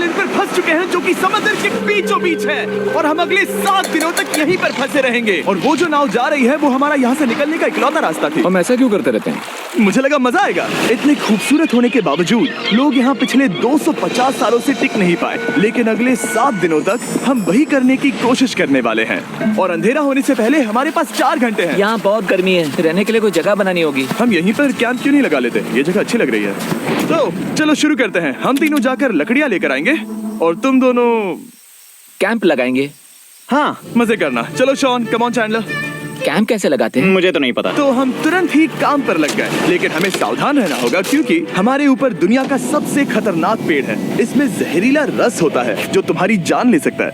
Island पर फंस चुके हैं जो कि समुद्र के बीचों बीच है और हम अगले 7 दिनों तक यहीं पर फंसे रहेंगे। और वो जो नाव जा रही है वो हमारा यहाँ से निकलने का इकलौता रास्ता थी। हम ऐसा क्यों करते रहते हैं? मुझे लगा मजा आएगा। इतने खूबसूरत होने के बावजूद लोग यहाँ पिछले 250 सालों से टिक नहीं पाए, लेकिन अगले 7 दिनों तक हम वही करने की कोशिश करने वाले हैं। और अंधेरा होने से पहले हमारे पास 4 घंटे हैं। यहाँ बहुत गर्मी है, रहने के लिए कोई जगह बनानी होगी। हम यहीं पर कैंप क्यों नहीं लगा लेते? ये जगह अच्छी लग रही है। तो चलो शुरू करते हैं। हम तीनों जाकर लकड़ियाँ लेकर आएंगे और तुम दोनों कैंप लगाएंगे। हाँ, मजे करना। चलो Shawn, come on Chandler. Camp कैसे लगाते हैं? मुझे तो नहीं पता। तो हम तुरंत ही काम पर लग गए, लेकिन हमें सावधान रहना होगा क्योंकि हमारे ऊपर दुनिया का सबसे खतरनाक पेड़ है। इसमें जहरीला रस होता है जो तुम्हारी जान ले सकता है।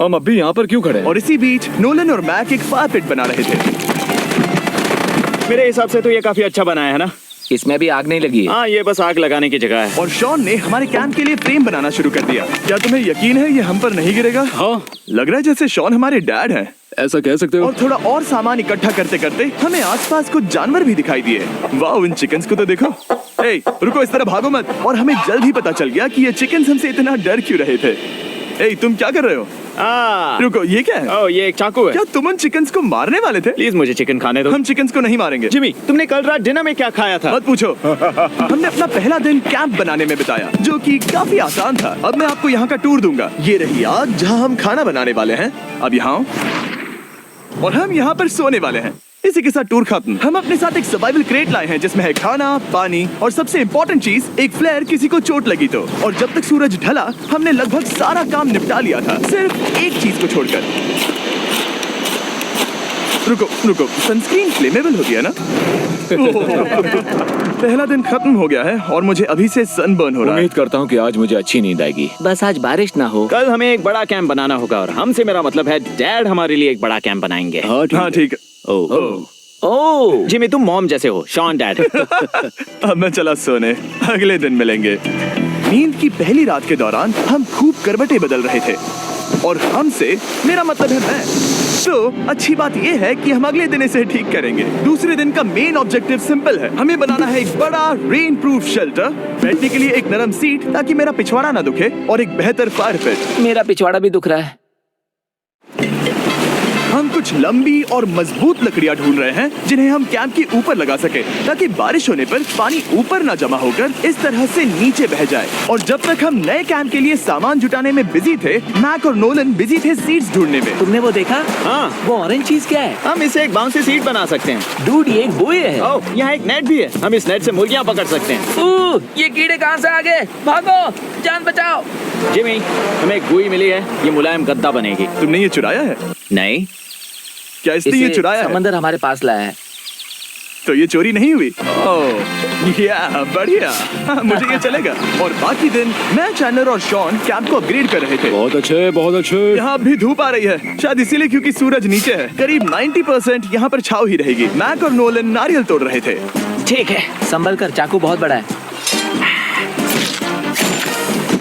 हम अभी यहाँ पर क्यों खड़े हैं? और इसी बीच नोलन और मैक एक फायर पिट बना रहे थे। मेरे हिसाब से तो ये काफी अच्छा बनाया है ना? इसमें अभी आग नहीं लगी है। हाँ, ये बस आग लगाने की जगह है। और शॉन ने हमारे कैंप के लिए फ्रेम बनाना शुरू कर दिया। क्या तुम्हें यकीन है ये हम पर नहीं गिरेगा? हाँ, लग रहा है जैसे शॉन हमारे डैड हैं। ऐसा कह सकते हो। और थोड़ा और सामान इकट्ठा करते करते हमें आसपास कुछ जानवर भी दिखाई दिए। वाह, इन चिकन्स को तो देखो। ए, रुको, इस तरह भागो मत। और हमें जल्द ही पता चल गया कि ये चिकन्स हमसे इतना डर क्यों रहे थे। ए, तुम क्या कर रहे हो? रुको, ये क्या है? ओह, ये एक चाकू है। क्या तुम उन चिकन्स को मारने वाले थे? प्लीज मुझे चिकन खाने दो। हम चिकन्स को नहीं मारेंगे। जिमी, तुमने कल रात डिनर में क्या खाया था? मत पूछो। हमने अपना पहला दिन कैंप बनाने में बिताया, जो कि काफी आसान था। अब मैं आपको यहाँ का टूर दूंगा। ये रही आग जहाँ हम खाना बनाने वाले हैं। अब यहाँ आओ। और हम यहाँ पर सोने वाले हैं। इसी के साथ टूर खत्म। हम अपने साथ एक सर्वाइवल क्रेट लाए हैं जिसमें है खाना, पानी और सबसे इम्पोर्टेंट चीज एक फ्लेयर किसी को चोट लगी तो। और जब तक सूरज ढला हमने लगभग सारा काम निपटा लिया था, सिर्फ एक चीज को छोड़कर। रुको, सनस्क्रीन फ्लेमेबल होती है ना? पहला दिन खत्म हो गया है और मुझे अभी से सनबर्न हो रहा है। उम्मीद करता हूँ कि आज मुझे अच्छी नींद आएगी। बस आज बारिश ना हो। कल हमें एक बड़ा कैंप बनाना होगा और हमसे मेरा मतलब है डैड हमारे लिए एक बड़ा कैंप बनाएंगे। हाँ ठीक है। ओह, जिमी, तुम मॉम जैसे हो। Shawn dad. अब मैं चला सोने, अगले दिन मिलेंगे। नींद की पहली रात के दौरान हम खूब करवटें बदल रहे थे और हमसे मेरा मतलब है मैं। तो अच्छी बात यह है कि हम अगले दिन इसे ठीक करेंगे। दूसरे दिन का मेन ऑब्जेक्टिव सिंपल है। हमें बनाना है एक बड़ा रेन प्रूफ शेल्टर, बैठने के लिए एक नरम सीट ताकि मेरा पिछवाड़ा ना दुखे और एक बेहतर फायर पिट। मेरा पिछवाड़ा भी दुख रहा है। हम कुछ लंबी और मजबूत लकड़ियां ढूंढ रहे हैं जिन्हें हम कैंप के ऊपर लगा सके ताकि बारिश होने पर पानी ऊपर ना जमा होकर इस तरह से नीचे बह जाए। और जब तक हम नए कैंप के लिए सामान जुटाने में बिजी थे, मैक और नोलन बिजी थे सीड्स ढूंढने में। तुमने वो देखा? हाँ, वो ऑरेंज चीज क्या है? हम इसे एक बाउंसी सीट बना सकते हैं। डूड, ये एक बुए है। ओह, यहाँ एक नेट भी है। हम इस नेट से मुर्गियाँ पकड़ सकते हैं। ये कीड़े कहाँ से आ गए? भागो, जान बचाओ। जिमी, हमें एक गुई मिली है। ये मुलायम गद्दा बनेगी। तुमने ये चुराया है? नहीं, क्या इसने ये चुराया है? समंदर हमारे पास लाया है। तो ये चोरी नहीं हुई? ओह, या बढ़िया। मुझे ये चलेगा। और बाकी दिन मैं, चैंडलर और शॉन कैंप को अपग्रेड कर रहे थे। बहुत अच्छे, बहुत अच्छे। यहाँ भी धूप आ रही है, शायद इसीलिए क्योंकि सूरज नीचे है। करीब 90% यहाँ पर छाव ही रहेगी। मैक और नोलन नारियल तोड़ रहे थे। ठीक है, संभल कर, चाकू बहुत बड़ा है।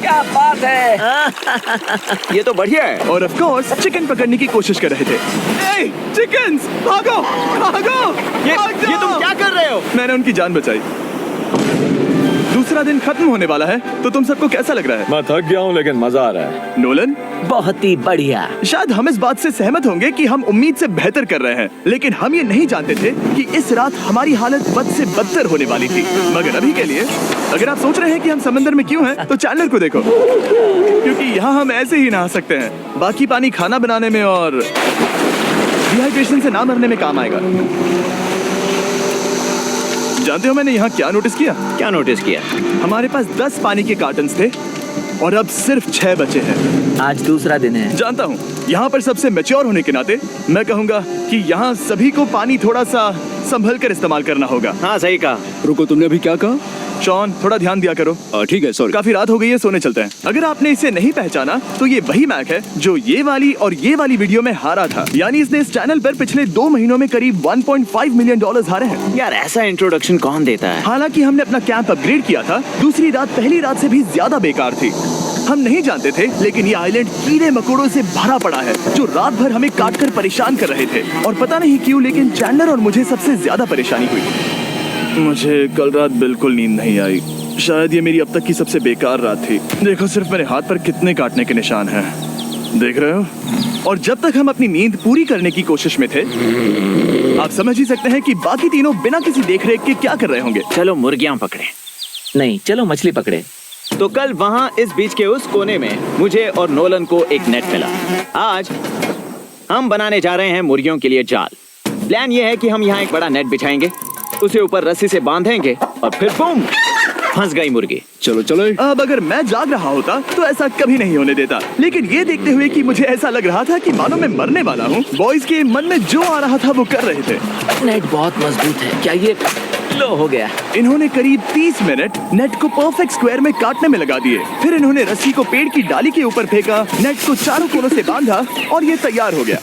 क्या बात है। ये तो बढ़िया है। और ऑफ कोर्स चिकन पकड़ने की कोशिश कर रहे थे। ए, चिकन्स, भागो, भागो, ये तुम क्या कर रहे हो? मैंने उनकी जान बचाई। दूसरा दिन खत्म होने वाला है, तो तुम सबको कैसा लग रहा है? मैं थक गया हूँ लेकिन मजा आ रहा है। नोलन? बहुत ही बढ़िया। शायद हम इस बात से सहमत होंगे कि हम उम्मीद से बेहतर कर रहे हैं, लेकिन हम ये नहीं जानते थे कि इस रात हमारी हालत बद से बदतर होने वाली थी। मगर अभी के लिए अगर आप सोच रहे हैं कि हम समंदर में क्यों हैं, तो चैंडलर को देखो, क्योंकि यहाँ हम ऐसे ही नहा सकते हैं। बाकी पानी खाना बनाने में और डिहाइड्रेशन से ना मरने में काम आएगा। जानते हो मैंने यहाँ क्या नोटिस किया? क्या नोटिस किया? हमारे पास 10 पानी के कार्टन्स थे और अब सिर्फ 6 बचे हैं। आज दूसरा दिन है। जानता हूँ, यहाँ पर सबसे मैच्योर होने के नाते मैं कहूँगा कि यहाँ सभी को पानी थोड़ा सा संभल कर इस्तेमाल करना होगा। हाँ, सही कहा। रुको, तुमने अभी क्या कहा? शॉन, थोड़ा ध्यान दिया करो। ठीक है, सॉरी। काफी रात हो गई है, सोने चलते हैं। अगर आपने इसे नहीं पहचाना तो ये वही मैक है जो ये वाली और ये वाली वीडियो में हारा था। यानी इसने इस चैनल पर पिछले 2 महीनों में करीब $1.5 मिलियन हारे हैं। यार, ऐसा इंट्रोडक्शन कौन देता है? हालांकि हमने अपना कैंप अपग्रेड किया था, दूसरी रात पहली रात से भी ज्यादा बेकार थी। हम नहीं जानते थे, लेकिन ये आइलैंड कीड़े मकोड़ों से भरा पड़ा है जो रात भर हमें काटकर परेशान कर रहे थे। और पता नहीं क्यों, लेकिन चैंडलर और मुझे सबसे ज्यादा परेशानी हुई। मुझे कल रात बिल्कुल नींद नहीं आई। शायद ये मेरी अब तक की सबसे बेकार रात थी। देखो सिर्फ मेरे हाथ पर कितने काटने के निशान हैं। देख रहे हो? और जब तक हम अपनी नींद पूरी करने की कोशिश में थे, आप समझ ही सकते हैं कि बाकी तीनों बिना किसी देखरेख के क्या कर रहे होंगे। चलो मुर्गियां पकड़े। नहीं, चलो मछली पकड़े। तो कल वहाँ इस बीच के उस कोने में मुझे और नोलन को एक नेट मिला। आज हम बनाने जा रहे हैं मुर्गियों के लिए जाल। प्लान ये है कि हम यहाँ एक बड़ा नेट बिछाएंगे, उसे ऊपर रस्सी से बांधेंगे और फिर बूम, फंस गई मुर्गी। चलो चलो। अब अगर मैं जाग रहा होता तो ऐसा कभी नहीं होने देता, लेकिन ये देखते हुए कि मुझे ऐसा लग रहा था कि मानो मैं मरने वाला हूँ, बॉयज के मन में जो आ रहा था वो कर रहे थे। नेट बहुत मजबूत है। क्या ये लो हो गया? इन्होंने करीब 30 मिनट नेट को परफेक्ट स्क्वायर में काटने में लगा दिए। फिर इन्होंने रस्सी को पेड़ की डाली के ऊपर फेंका, नेट को चारों कोनों से बांधा और ये तैयार हो गया।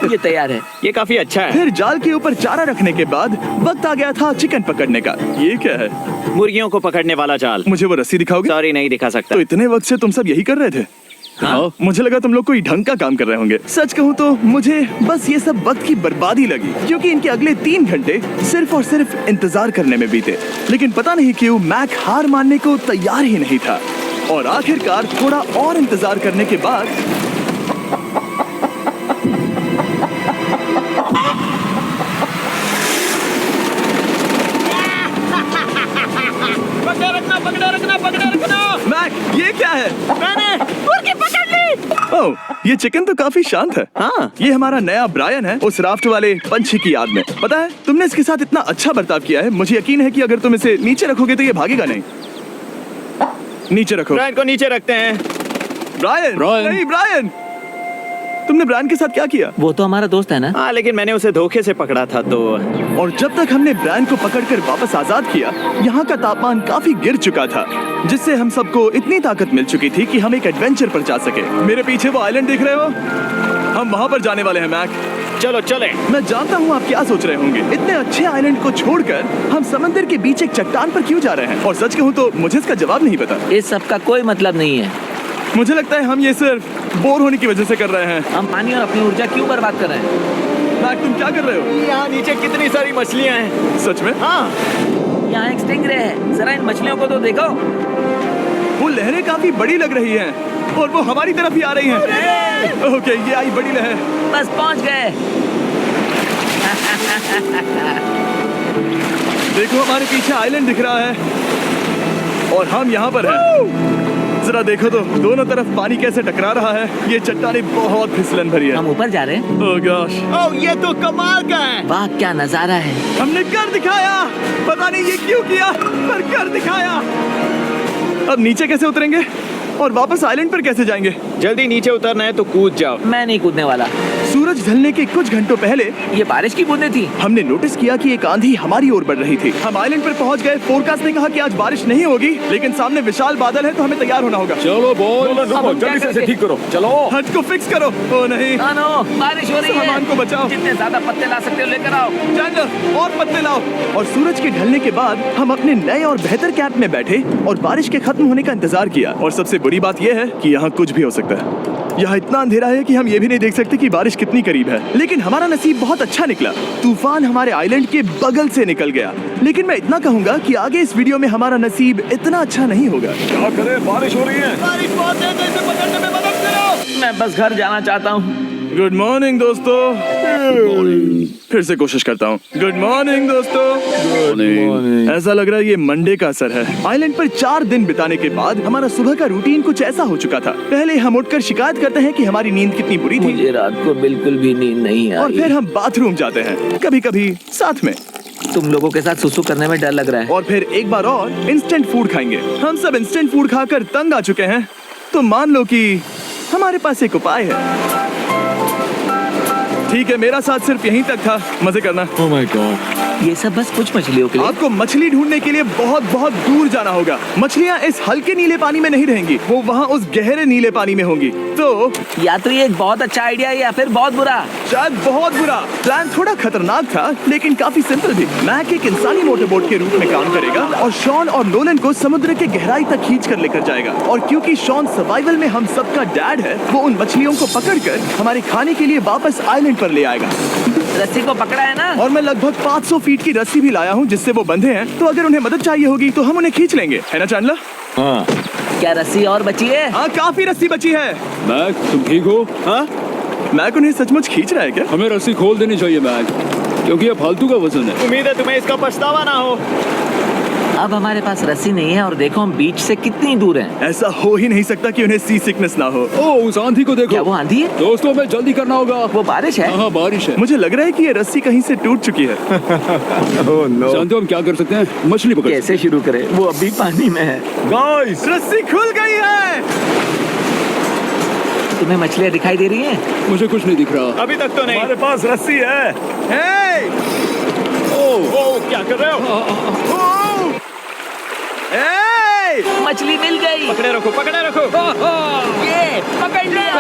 ये तैयार है। ये काफी अच्छा है। फिर जाल के ऊपर चारा रखने के बाद वक्त आ गया था चिकन पकड़ने का। ये क्या है? मुर्गियों को पकड़ने वाला जाल। मुझे वो रस्सी दिखाओगे? सॉरी, नहीं दिखा सकता। तो इतने वक्त से तुम सब यही कर रहे थे? हाँ। मुझे लगा तुम लोग कोई ढंग का काम कर रहे होंगे। सच कहूँ तो मुझे बस ये सब वक्त की बर्बादी लगी, क्योंकि इनके अगले 3 घंटे सिर्फ और सिर्फ इंतजार करने में बीते। लेकिन पता नहीं क्यों मैक हार मानने को तैयार ही नहीं था, और आखिरकार थोड़ा और इंतजार करने के बाद रखना। मैक, ये क्या है? मैंने मुर्गी पकड़ ली। ओह, ये चिकन तो काफी शांत है। हाँ। ये हमारा नया ब्रायन है, उस राफ्ट वाले पंछी की याद में। पता है, तुमने इसके साथ इतना अच्छा बर्ताव किया है, मुझे यकीन है कि अगर तुम इसे नीचे रखोगे तो ये भागेगा नहीं। नीचे रखो। ब्रायन को नीचे रखते हैं। Brian, Brian. नहीं ब्रायन, तुमने ब्रायन के साथ क्या किया? वो तो हमारा दोस्त है ना। हाँ, लेकिन मैंने उसे धोखे से पकड़ा था तो। और जब तक हमने ब्रायन को पकड़कर वापस आजाद किया, यहाँ का तापमान काफी गिर चुका था, जिससे हम सबको इतनी ताकत मिल चुकी थी कि हम एक एडवेंचर पर जा सके। मेरे पीछे वो आइलैंड देख रहे हो? हम वहाँ पर जाने वाले हैं मैक। चलो चले। मैं जानता हूँ आप क्या सोच रहे होंगे, इतने अच्छे आइलैंड को छोड़कर हम समंदर के बीच एक चट्टान पर क्यों जा रहे हैं? और सच कहूँ तो मुझे इसका जवाब नहीं पता। इस सब का कोई मतलब नहीं है। मुझे लगता है हम ये सिर्फ बोर होने की वजह से कर रहे हैं। हम पानी और अपनी ऊर्जा क्यों बर्बाद कर रहे हैं? मैक, तुम क्या कर रहे हो? यहाँ नीचे कितनी सारी मछलियाँ हैं। सच में? हाँ। यहाँ एक स्टिंगरे है, जरा इन मछलियों को तो देखो। वो लहरें काफी बड़ी लग रही हैं और वो हमारी तरफ ही आ रही हैं। ओके, ये आई बड़ी लहर। बस पहुँच गए। देखो हमारे पीछे आइलैंड दिख रहा है और हम यहाँ पर हैं। जरा देखो तो दोनों तरफ पानी कैसे टकरा रहा है। ये चट्टानें बहुत फिसलन भरी है। हम ऊपर जा रहे हैं। ओह गॉश, ओह, ये तो कमाल का है। वाह, क्या नजारा है। हमने कर दिखाया। पता नहीं ये क्यों किया, पर कर दिखाया। अब नीचे कैसे उतरेंगे और वापस आइलैंड पर कैसे जाएंगे? जल्दी नीचे उतरना है तो कूद जाओ। मैं नहीं कूदने वाला। सूरज ढलने के कुछ घंटों पहले ये बारिश की बूंदें थी। हमने नोटिस किया कि एक आंधी हमारी ओर बढ़ रही थी। हम आइलैंड पर पहुंच गए। फोरकास्ट ने कहा कि आज बारिश नहीं होगी, लेकिन सामने विशाल बादल है तो हमें तैयार होना होगा। चलो बॉय, अब हम क्या करेंगे? ठीक करो। चलो। हट को फिक्स करो। ओ नहीं, नो, बारिश हो रही है। सामान को बचाओ। जितने ज्यादा पत्ते ला सकते हो लेकर आओ। चैंडलर, और पत्ते लाओ। और सूरज के ढलने के बाद हम अपने नए और बेहतर कैंप में बैठे और बारिश के खत्म होने का इंतजार किया। और सबसे बुरी बात यह है कि यहाँ कुछ भी हो सकता है। यहाँ इतना अंधेरा है कि हम ये भी नहीं देख सकते कि बारिश कितनी करीब है। लेकिन हमारा नसीब बहुत अच्छा निकला। तूफान हमारे आइलैंड के बगल से निकल गया। लेकिन मैं इतना कहूँगा कि आगे इस वीडियो में हमारा नसीब इतना अच्छा नहीं होगा। क्या करें, बारिश हो रही है। बारिश बहुत तेज है, इसे पकड़ने में मदद करो। मैं बस घर जाना चाहता हूँ। गुड मॉर्निंग दोस्तों। फिर से कोशिश करता हूँ। गुड मॉर्निंग दोस्तों। ऐसा लग रहा है ये मंडे का असर है। आइलैंड पर 4 दिन बिताने के बाद हमारा सुबह का रूटीन कुछ ऐसा हो चुका था। पहले हम उठकर शिकायत करते हैं कि हमारी नींद कितनी बुरी थी, मुझे रात को बिल्कुल भी नींद नहीं आई। और फिर हम बाथरूम जाते हैं, कभी कभी साथ में। तुम लोगों के साथ सुसु करने में डर लग रहा है। और फिर एक बार और इंस्टेंट फूड खाएंगे। हम सब इंस्टेंट फूड खाकर तंग आ चुके हैं, तो मान लो कि हमारे पास एक उपाय है। ठीक है, मेरा साथ सिर्फ यहीं तक था। मजे करना। Oh my God. ये सब बस कुछ मछलियों के लिए। आपको मछली ढूंढने के लिए बहुत बहुत दूर जाना होगा। मछलियाँ इस हल्के नीले पानी में नहीं रहेंगी, वो वहाँ उस गहरे नीले पानी में होंगी। तो या तो ये एक बहुत अच्छा आइडिया है या फिर बहुत बुरा। शायद बहुत बुरा। प्लान थोड़ा खतरनाक था, लेकिन काफी सिंपल भी। मैक एक इंसानी मोटरबोट के रूप में काम करेगा और शॉन और नोलन को समुद्र के गहराई तक खींच कर लेकर जाएगा। और क्योंकि शॉन सर्वाइवल में हम सबका डैड है, वो उन मछलियों को पकड़कर हमारे खाने के लिए वापस आइलैंड पर ले आएगा। रस्सी को पकड़ा है ना? और मैं लगभग 500 फीट की रस्सी भी लाया हूँ जिससे वो बंधे हैं, तो अगर उन्हें मदद चाहिए होगी तो हम उन्हें खींच लेंगे, है ना चैंडलर? हाँ क्या रस्सी और बची है? हाँ, काफी रस्सी बची है। मैक, तुम ठीक हो? हाँ? मैक उन्हें सचमुच खींच रहा है क्या? हमें रस्सी खोल देनी चाहिए मैक, क्योंकि ये फालतू का वजन है। उम्मीद है तुम्हें इसका पछतावा ना हो। अब हमारे पास रस्सी नहीं है और देखो हम बीच से कितनी दूर हैं। ऐसा हो ही नहीं सकता कि उन्हें सी सिकनेस ना हो। ओ, उस आंधी को देखो। क्या वो आंधी है? दोस्तों, हमें जल्दी करना होगा। वो बारिश है? हाँ, बारिश है। मुझे लग रहा है कि ये रस्सी कहीं से टूट चुकी है। जानते हो हम क्या कर सकते हैं? मछली पकड़। कैसे शुरू करें? वो अभी पानी में है। गाइस, रस्सी खुल गई है। तुम्हें मछलियाँ दिखाई दे रही हैं? मुझे कुछ नहीं दिख रहा। अभी तक तो नहीं। हमारे पास रस्सी है। हे! ओ, क्या कर रहे हो? हे! मछली मिल गई। पकड़े रखो, पकड़े रखो। ये पकड़ लिया।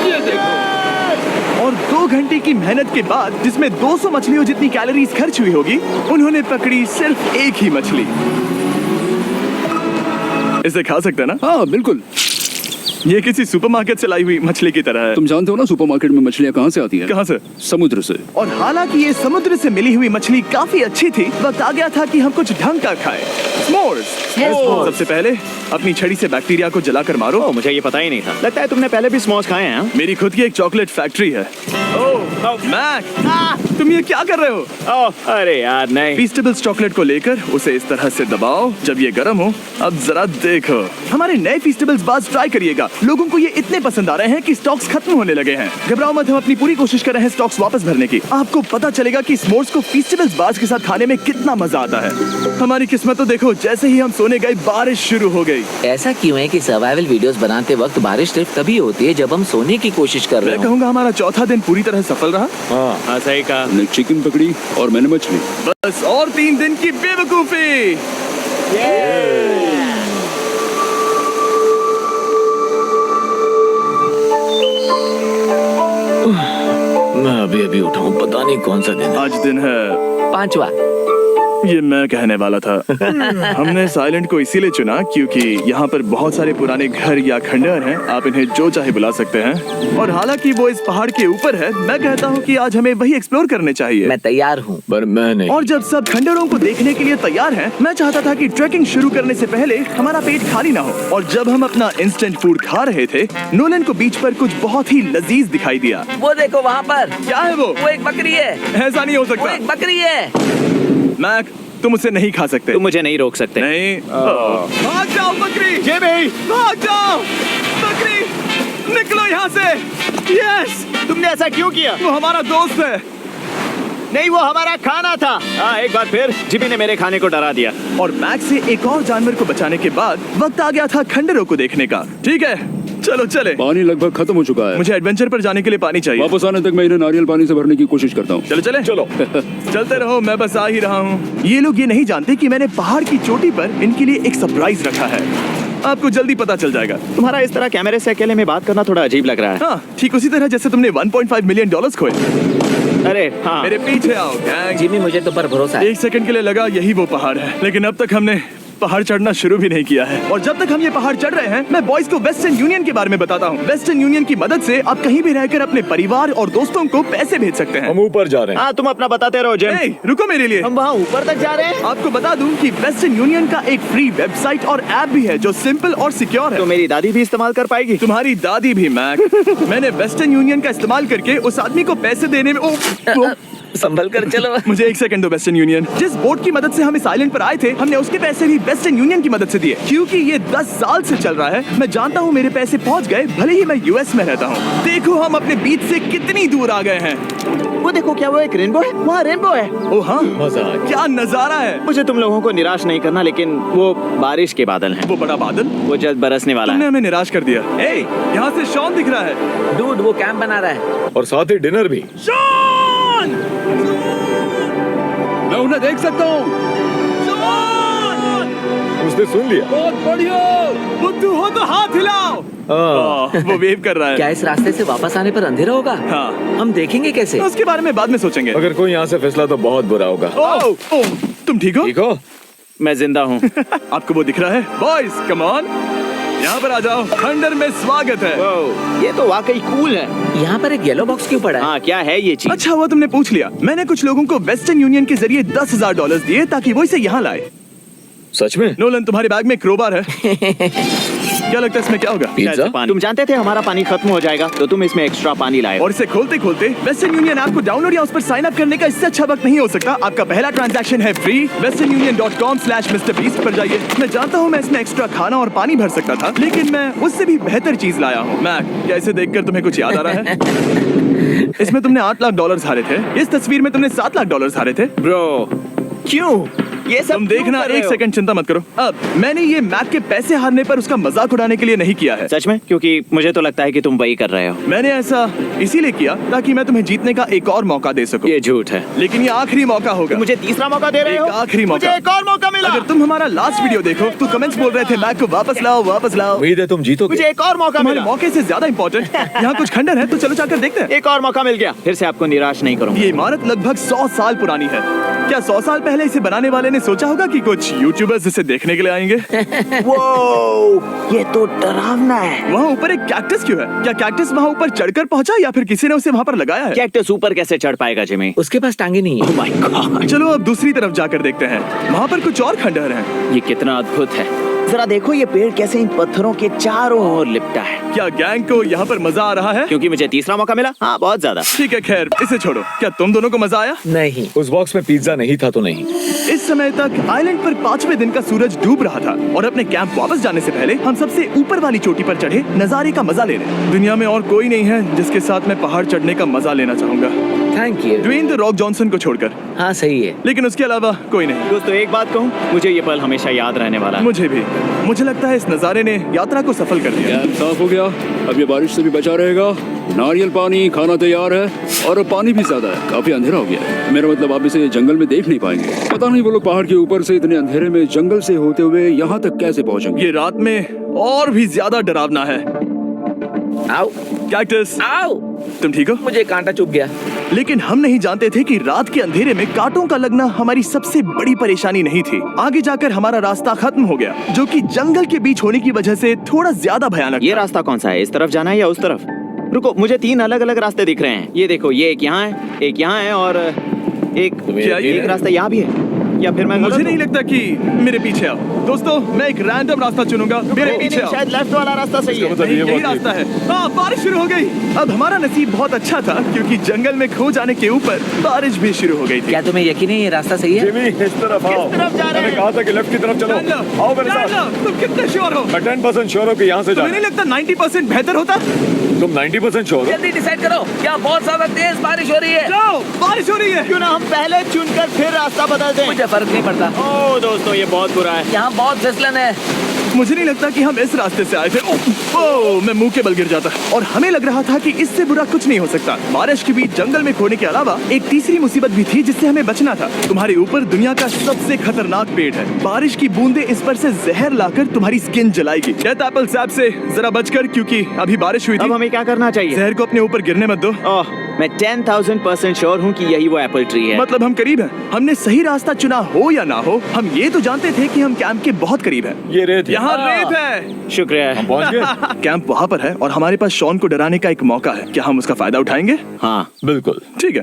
ये देखो। और 2 घंटे की मेहनत के बाद, जिसमें 200 मछलियों जितनी कैलोरीज खर्च हुई होगी, उन्होंने पकड़ी सिर्फ एक ही मछली। इसे खा सकते हैं ना? हाँ बिल्कुल। ये किसी सुपरमार्केट से लाई हुई मछली की तरह है। तुम जानते हो ना सुपरमार्केट में मछलियाँ कहाँ से आती हैं? कहाँ से? समुद्र से। और हालांकि ये समुद्र से मिली हुई मछली काफी अच्छी थी, वक्त आ गया था कि हम कुछ ढंग का खाएं। s'mores। s'mores। सबसे पहले अपनी छड़ी से बैक्टीरिया को जलाकर मारो। ओ, मुझे ये पता ही नहीं था। लगता है तुमने पहले भी स्मोस खाए हैं। मेरी खुद की एक चॉकलेट फैक्ट्री है। मैक, तुम ये क्या कर रहे हो? ओह, अरे यार नहीं। फीस्टेबल्स चॉकलेट को लेकर उसे इस तरह से दबाओ जब ये गर्म हो। अब जरा देखो, हमारे नए फीस्टेबल्स बार्स ट्राई करिएगा। लोगों को ये इतने पसंद आ रहे हैं कि स्टॉक्स खत्म होने लगे हैं। घबराओ मत, हम अपनी पूरी कोशिश कर रहे हैं स्टॉक्स वापस भरने की। आपको पता चलेगा कि s'mores को फीस्टेबल्स बार्स के साथ खाने में कितना मजा आता है। हमारी किस्मत तो देखो, जैसे ही हम सोने गए बारिश शुरू हो गई। ऐसा क्यों है कि सर्वाइवल वीडियोस बनाते वक्त बारिश सिर्फ तभी होती है जब हम सोने की कोशिश कर रहे मैं हो? कहूँगा हमारा चौथा दिन पूरी तरह सफल रहा। हाँ, सही कहा। तुमने चिकन पकड़ी और मैंने मछली। बस और 3 दिन की बेवकूफी। मैं अभी उठा हूँ, पता नहीं कौन सा दिन है। आज दिन है 5वां। ये मैं कहने वाला था। हमने साइलेंट को इसीलिए चुना क्योंकि यहाँ पर बहुत सारे पुराने घर या खंडहर हैं, आप इन्हें जो चाहे बुला सकते हैं। और हालांकि वो इस पहाड़ के ऊपर है, मैं कहता हूँ कि आज हमें वही एक्सप्लोर करने चाहिए। मैं तैयार हूँ। पर मैं नहीं। और जब सब खंडहरों को देखने के लिए तैयार हैं, मैं चाहता था कि ट्रैकिंग शुरू करने से पहले हमारा पेट खाली ना हो। और जब हम अपना इंस्टेंट फूड खा रहे थे, नोलन को बीच पर कुछ बहुत ही लजीज दिखाई दिया। वो देखो वहाँ पर। क्या है वो? वो एक बकरी है। ऐसा नहीं हो वो सकता। एक बकरी है। मैक, तुम उसे नहीं खा सकते। तुम मुझे नहीं रोक सकते। नहीं। भाग जाओ बकरी। ये भी। भाग जाओ बकरी, निकलो यहाँ से। यस, तुमने ऐसा क्यों किया? वो हमारा दोस्त है। नहीं, वो हमारा खाना था। हाँ, एक बार फिर जिमी ने मेरे खाने को डरा दिया। और मैक से एक और जानवर को बचाने के बाद वक्त आ गया था खंडहरों को देखने का। ठीक है, चलो चले। पानी लगभग खत्म हो चुका है। मुझे एडवेंचर पर जाने के लिए पानी चाहिए। वापस आने तक मैं इन्हें नारियल पानी से भरने की कोशिश करता हूँ। चलो चले। चलो चलते रहो, मैं बस आ ही रहा हूँ। ये लोग ये नहीं जानते कि मैंने पहाड़ की चोटी पर इनके लिए एक सरप्राइज रखा है। आपको जल्दी पता चल जाएगा। तुम्हारा इस तरह कैमरे से अकेले में बात करना थोड़ा अजीब लग रहा है। हाँ, ठीक उसी तरह जैसे तुमने $1.5 मिलियन खोए। अरे हाँ। मेरे पीछे आओ गैंग। जिमी, मुझे तुम पर भरोसा है। 1 सेकंड के लिए लगा यही वो पहाड़ है, लेकिन अब तक हमने पहाड़ चढ़ना शुरू भी नहीं किया है। और जब तक हम ये पहाड़ चढ़ रहे हैं, मैं बॉयज को वेस्टर्न यूनियन के बारे में बताता हूँ। वेस्टर्न यूनियन की मदद से आप कहीं भी रहकर अपने परिवार और दोस्तों को पैसे भेज सकते हैं। हम ऊपर जा रहे हैं। हाँ, तुम अपना बताते रहो जिम। ए, रुको मेरे लिए। हम वहाँ ऊपर तक जा रहे हैं। आपको बता दूं कि वेस्टर्न यूनियन का एक फ्री वेबसाइट और ऐप भी है जो सिंपल और सिक्योर है। तो मेरी दादी भी इस्तेमाल कर पाएगी। तुम्हारी दादी भी मैक। मैंने वेस्टर्न यूनियन का इस्तेमाल करके उस आदमी को पैसे देने में संभल कर चलो। मुझे 1 सेकंड दो। वेस्टर्न यूनियन, जिस बोट की मदद से हम इस आइलैंड पर आए थे, हमने उसके पैसे भी वेस्टर्न यूनियन की मदद से दिए। क्योंकि ये 10 साल से चल रहा है, मैं जानता हूँ मेरे पैसे पहुँच गए, भले ही मैं यूएस में रहता हूँ। देखो हम अपने बीच से कितनी दूर आ गए हैं। वो देखो, क्या वो एक रेनबो है? वहाँ रेनबो है। ओ हाँ, क्या नजारा है। मुझे तुम लोगों को निराश नहीं करना, लेकिन वो बारिश के बादल हैं। वो बड़ा बादल, वो जल्द बरसने वाला तुमने है। हमें निराश कर दिया। ए, यहाँ से शॉन दिख रहा है। डूड, वो कैंप बना रहा है। और साथ ही डिनर भी। शॉन! मैं उन्हें देख सकता हूँ। उसने सुन लिया। बहुत बढ़िया। बुद्धू हो तो हाथ हिलाओ। वो वेव कर रहा है। क्या इस रास्ते से वापस आने पर अंधेरा होगा? हाँ। हम देखेंगे कैसे? उसके बारे में बाद में सोचेंगे। अगर कोई यहाँ से फिसला तो बहुत बुरा होगा। ओ, तुम ठीक हो? ठीक हो? मैं जिंदा हूँ। आपको वो दिख रहा है? Boys come on. यहाँ पर आ जाओ, खंडर में स्वागत है। वाओ, ये तो वाकई कूल है। यहाँ पर एक येलो बॉक्स क्यों पड़ा है? हाँ, क्या है ये चीज? अच्छा हुआ तुमने पूछ लिया। मैंने कुछ लोगों को वेस्टर्न यूनियन के जरिए $10,000 दिए ताकि वो इसे यहाँ लाए। सच में? नोलन, तुम्हारे बैग में क्रोबार है। क्या लगता है इसमें क्या होगा? पिज्जा? पानी। तुम जानते थे हमारा पानी खत्म हो जाएगा, तो तुम इसमें एक्स्ट्रा पानी लाए। और इसे खोलते खोलते वेस्टर्न यूनियन ऐप को डाउनलोड या उस पर साइन अप करने का इससे अच्छा वक्त नहीं हो सकता। आपका पहला ट्रांजैक्शन है फ्री। westernunion.com/MrBeast पर जाइए। मैं जानता हूँ मैं इसमें एक्स्ट्रा खाना और पानी भर सकता था, लेकिन मैं उससे भी बेहतर चीज लाया हूँ। मैक, क्या इसे देखकर तुम्हें कुछ याद आ रहा है? इसमें तुमने $8 लाख हारे थे। इस तस्वीर में तुमने $7 लाख हारे थे। ब्रो, क्यों? ये सब तुम क्यों देखना, कर रहे एक हो? सेकंड चिंता मत करो। अब मैंने ये मैक के पैसे हारने पर उसका मजाक उड़ाने के लिए नहीं किया है। सच में? क्योंकि मुझे तो लगता है कि तुम वही कर रहे हो। मैंने ऐसा इसीलिए किया ताकि मैं तुम्हें जीतने का एक और मौका दे सकूं। ये झूठ है। लेकिन ये आखिरी मौका होगा। मुझे तीसरा मौका दे रहे हो? एक आखिरी मौका। मुझे एक और मौका मिला। अगर तुम हमारा लास्ट वीडियो देखो तो कमेंट्स बोल रहे थे मैक को वापस लाओ, वापस लाओ। उम्मीद है तुम जीतोगे। मुझे एक और मौका तुम्हारे मिला। मौके से ज्यादा इंपॉर्टेंट यहाँ कुछ खंडर है, तो चलो जाकर देखते हैं। एक और मौका मिल गया। फिर से आपको निराश नहीं करूंगा। ये इमारत लगभग 100 साल पुरानी है। क्या 100 साल पहले इसे बनाने वाले ने सोचा होगा कि कुछ यूट्यूबर्स इसे देखने के लिए आएंगे? वो, ये तो डरावना है। वहाँ ऊपर एक कैक्टस क्यों है? क्या कैक्टस वहाँ ऊपर चढ़कर पहुँचा या फिर किसी ने उसे वहाँ पर लगाया है? कैक्टस ऊपर कैसे चढ़ पाएगा जिमी? उसके पास टांगे नहीं है। Oh my God! चलो अब दूसरी तरफ जाकर देखते हैं। वहाँ पर कुछ और खंडहर हैं। ये कितना अद्भुत है। जरा देखो ये पेड़ कैसे इन पत्थरों के चारों ओर लिपटा है। क्या गैंग को यहाँ पर मजा आ रहा है? क्योंकि मुझे तीसरा मौका मिला। हाँ, बहुत ज्यादा। ठीक है, खैर इसे छोड़ो। क्या तुम दोनों को मजा आया? नहीं। उस बॉक्स में पिज्जा नहीं था तो नहीं। इस समय तक आइलैंड पर 5वें दिन का सूरज डूब रहा था और अपने कैंप वापस जाने से पहले हम सबसे ऊपर वाली चोटी पर चढ़े नजारे का मजा ले रहे। दुनिया में और कोई नहीं है जिसके साथ मैं पहाड़ चढ़ने का मजा लेना चाहूंगा, thank you. Dwayne the Rock Johnson को छोड़कर। हाँ सही है। लेकिन उसके अलावा कोई नहीं। दोस्तों, एक बात कहूँ, मुझे ये पल हमेशा याद रहने वाला है। मुझे भी। मुझे लगता है इस नजारे ने यात्रा को सफल कर दिया। कैंप साफ हो गया, अब ये बारिश से भी बचा रहेगा। नारियल पानी, खाना तैयार है और अब पानी भी ज्यादा है। काफी अंधेरा हो गया है। मेरा मतलब आप इसे जंगल में देख नहीं पाएंगे। पता नहीं वो लोग पहाड़ के ऊपर से इतने अंधेरे में जंगल से होते हुए यहाँ तक कैसे पहुँचेंगे। ये रात में और भी ज्यादा डरावना है। आओ कैक्टस, आओ। तुम ठीक हो? मुझे कांटा चुभ गया। लेकिन हम नहीं जानते थे कि रात के अंधेरे में कांटों का लगना हमारी सबसे बड़ी परेशानी नहीं थी। आगे जाकर हमारा रास्ता खत्म हो गया, जो कि जंगल के बीच होने की वजह से थोड़ा ज्यादा भयानक ये था। रास्ता कौन सा है? इस तरफ जाना है या उस तरफ? रुको, मुझे 3 अलग अलग रास्ते दिख रहे हैं। ये देखो, ये एक यहाँ है, एक यहाँ है और क्या ये एक रास्ता यहाँ भी है। या फिर मैं मुझे गलत नहीं हूँ? लगता कि मेरे पीछे आओ। दोस्तों, मैं एक रैंडम रास्ता चुनूंगा। मेरे नहीं, पीछे नहीं, आओ। शायद लेफ्ट वाला रास्ता सही है। नहीं, यही रास्ता है। हाँ, बारिश शुरू हो गई। अब हमारा नसीब बहुत अच्छा था क्योंकि जंगल में खो जाने के ऊपर बारिश भी शुरू हो गई थी। क्या तुम्हें यकीन है ये रास्ता सही है? इस तरफ आओ। किस तरफ जा रहे हैं? मैंने कहा था कि लेफ्ट की तरफ चलो। जान लो, आओ मेरे जान साथ। लो, तुम कितने श्योर हो? मैं 10% श्योर हूँ कि यहाँ से तुम्हें नहीं लगता 90% बेहतर होता? तुम 90% श्योर हो? जल्दी डिसाइड करो। क्या बहुत ज्यादा तेज बारिश हो रही है? जाओ, बारिश हो रही है। क्यों ना हम पहले चुनकर फिर रास्ता बदल दें? मुझे फर्क नहीं पड़ता। ओह दोस्तों, ये बहुत बुरा है। यहाँ बहुत फिसलन है। मुझे नहीं लगता कि हम इस रास्ते से आए थे। ओह, मैं मुंह के बल गिर जाता। और हमें लग रहा था कि इससे बुरा कुछ नहीं हो सकता। बारिश के बीच जंगल में खोने के अलावा एक तीसरी मुसीबत भी थी जिससे हमें बचना था। तुम्हारे ऊपर दुनिया का सबसे खतरनाक पेड़ है। बारिश की बूंदें इस पर से जहर लाकर तुम्हारी स्किन जलाएगी। डेथ एप्पल सैप से जरा बचकर, क्योंकि अभी बारिश हुई अब थी। हमें क्या करना चाहिए? जहर को अपने ऊपर गिरने मत दो। ओह, मैं 10,000% श्योर हूँ कि यही वो एप्पल ट्री है। मतलब हम करीब हैं। हमने सही रास्ता चुना हो या ना हो, हम ये तो जानते थे कि हम कैंप के बहुत करीब हैं। ये रेत है। यहाँ रेत है। शुक्रिया। पहुँच गए? कैंप वहाँ पर है और हमारे पास शॉन को डराने का एक मौका है। क्या हम उसका फायदा उठाएंगे? हाँ, बिल्कुल। ठीक है।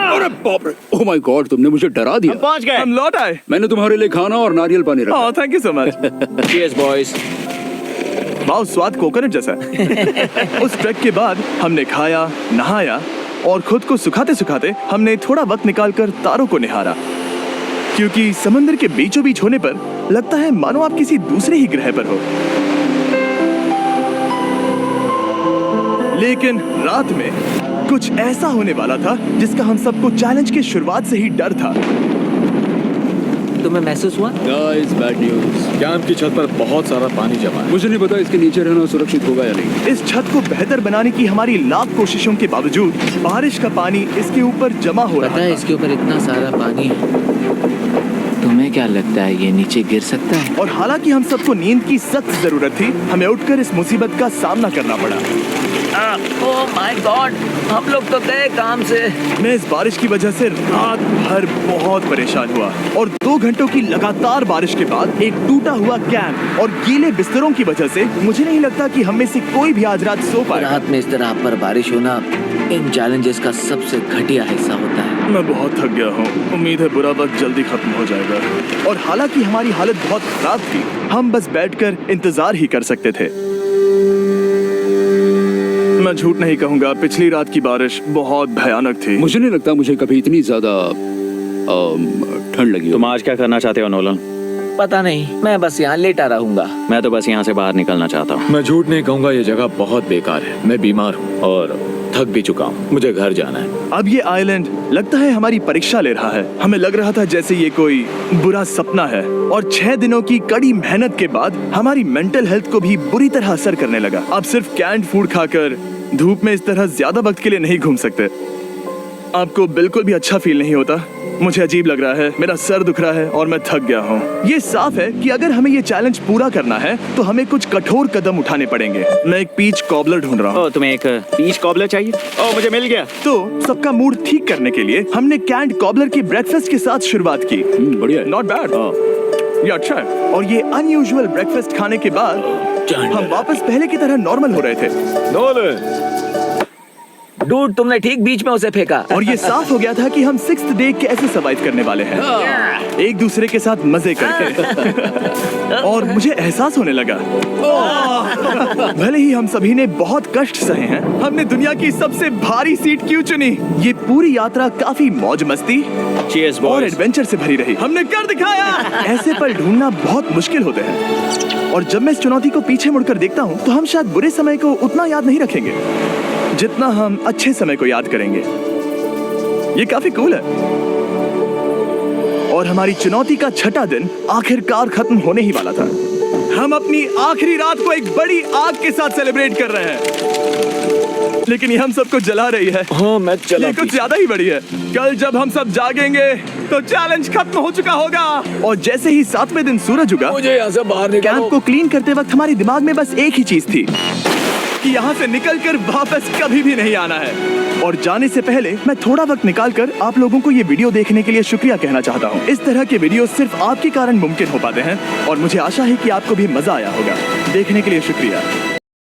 अरे बाप रे, ओह माय गॉड, तुमने मुझे डरा हम दिया। पहुँच गए। हम लौट आए। मैंने तुम्हारे लिए खाना और नारियल पानी रखा। Oh, thank you so much. Cheers, boys. वाह, स्वाद कोकोनट जैसा है। उस ट्रैक के बाद हमने खाया, नहाया और खुद को सुखाते सुखाते हमने थोड़ा वक्त निकालकर तारों को निहारा, क्योंकि समंदर के बीचों बीच होने पर लगता है मानो आप किसी दूसरे ही ग्रह पर हो। लेकिन रात में कुछ ऐसा होने वाला था जिसका हम सबको चैलेंज के शुरुआत से ही डर था। तुम्हें महसूस हुआ? Guys, bad news. कैंप की छत पर बहुत सारा पानी जमा है। मुझे नहीं पता इसके नीचे रहना सुरक्षित होगा या नहीं। इस छत को बेहतर बनाने की हमारी लाख कोशिशों के बावजूद बारिश का पानी इसके ऊपर जमा हो पता रहा है था। इसके ऊपर इतना सारा पानी है। तुम्हें क्या लगता है ये नीचे गिर सकता है? और हालांकि हम सबको नींद की सख्त जरूरत थी, हमें उठकर इस मुसीबत का सामना करना पड़ा। ओह माय गॉड, हम लोग तो गए काम से। मैं इस बारिश की वजह से रात भर बहुत परेशान हुआ और 2 घंटों की लगातार बारिश के बाद एक टूटा हुआ कैंप और गीले बिस्तरों की वजह से मुझे नहीं लगता कि हम में से कोई भी आज रात सो पाएगा। रात में इस तरह आप पर बारिश होना इन चैलेंजेस का सबसे घटिया हिस्सा होता है। मैं बहुत थक गया हूँ। उम्मीद है बुरा वक्त जल्दी खत्म हो जाएगा। और हालांकि हमारी हालत बहुत खराब थी, हम बस बैठकर इंतजार ही कर सकते थे। मैं झूठ नहीं कहूंगा, पिछली रात की बारिश बहुत भयानक थी। मुझे नहीं लगता मुझे कभी इतनी ज्यादा ठंड लगी हो। तुम आज क्या करना चाहते हो नोलन? पता नहीं, मैं बस यहाँ लेटा रहूंगा। मैं तो बस यहाँ से बाहर निकलना चाहता हूँ। मैं झूठ नहीं कहूंगा, ये जगह बहुत बेकार है। मैं बीमार हूँ और थक भी चुका हूँ। मुझे घर जाना है। अब ये आइलैंड लगता है हमारी परीक्षा ले रहा है। हमें लग रहा था जैसे ये कोई बुरा सपना है और 6 दिनों की कड़ी मेहनत के बाद हमारी मेंटल हेल्थ को भी बुरी तरह असर करने लगा। अब सिर्फ कैंड फूड खाकर धूप में इस तरह ज्यादा वक्त के लिए नहीं घूम सकते। आपको बिल्कुल भी अच्छा फील नहीं होता? मुझे अजीब लग रहा है, मेरा सर दुख रहा है और मैं थक गया हूँ। ये साफ है कि अगर हमें ये चैलेंज पूरा करना है तो हमें कुछ कठोर कदम उठाने पड़ेंगे। मैं एक पीच कॉबलर ढूंढ रहा हूँ। ओ, तुम्हें एक पीच कॉबलर चाहिए? ओ, मुझे मिल गया। तो सबका मूड ठीक करने के लिए हमने कैंड कॉबलर के ब्रेकफास्ट के साथ शुरुआत की। बढ़िया है। नॉट बैड, ये अच्छा है। और ये अनयूजुअल ब्रेकफास्ट खाने के बाद हम वापस पहले की तरह नॉर्मल हो रहे थे। नोलन, डूड, तुमने ठीक बीच में उसे फेंका। और ये साफ हो गया था कि हम 6th डे कैसे सर्वाइव करने वाले हैं, एक दूसरे के साथ मजे करके। और मुझे एहसास होने लगा, भले ही हम सभी ने बहुत कष्ट सहे हैं, हमने दुनिया की सबसे भारी सीट क्यों चुनी। ये पूरी यात्रा काफी मौज मस्ती Cheers, और boys. एडवेंचर से भरी रही। हमने कर दिखाया। ऐसे पल ढूंढना बहुत मुश्किल होते हैं और जब मैं इस चुनौती को पीछे मुड़कर देखता हूँ तो हम शायद बुरे समय को उतना याद नहीं रखेंगे जितना हम अच्छे समय को याद करेंगे। ये काफी कूल है। और हमारी चुनौती का 6ठा दिन आखिरकार खत्म होने ही वाला था। हम अपनी आखिरी रात को एक बड़ी आग के साथ सेलिब्रेट कर रहे हैं, लेकिन ये हम सबको जला रही है। हाँ मैं चला। ये कुछ ज्यादा ही बड़ी है। कल जब हम सब जागेंगे तो चैलेंज खत्म हो चुका होगा। और जैसे ही 7वें दिन सूरज उगा, मुझे यहाँ से बाहर कैंप निकालो। को क्लीन करते वक्त हमारे दिमाग में बस एक ही चीज थी कि यहाँ से निकलकर वापस कभी भी नहीं आना है। और जाने से पहले मैं थोड़ा वक्त निकालकर आप लोगों को ये वीडियो देखने के लिए शुक्रिया कहना चाहता हूँ। इस तरह के वीडियो सिर्फ आपके कारण मुमकिन हो पाते हैं और मुझे आशा है कि आपको भी मजा आया होगा। देखने के लिए शुक्रिया।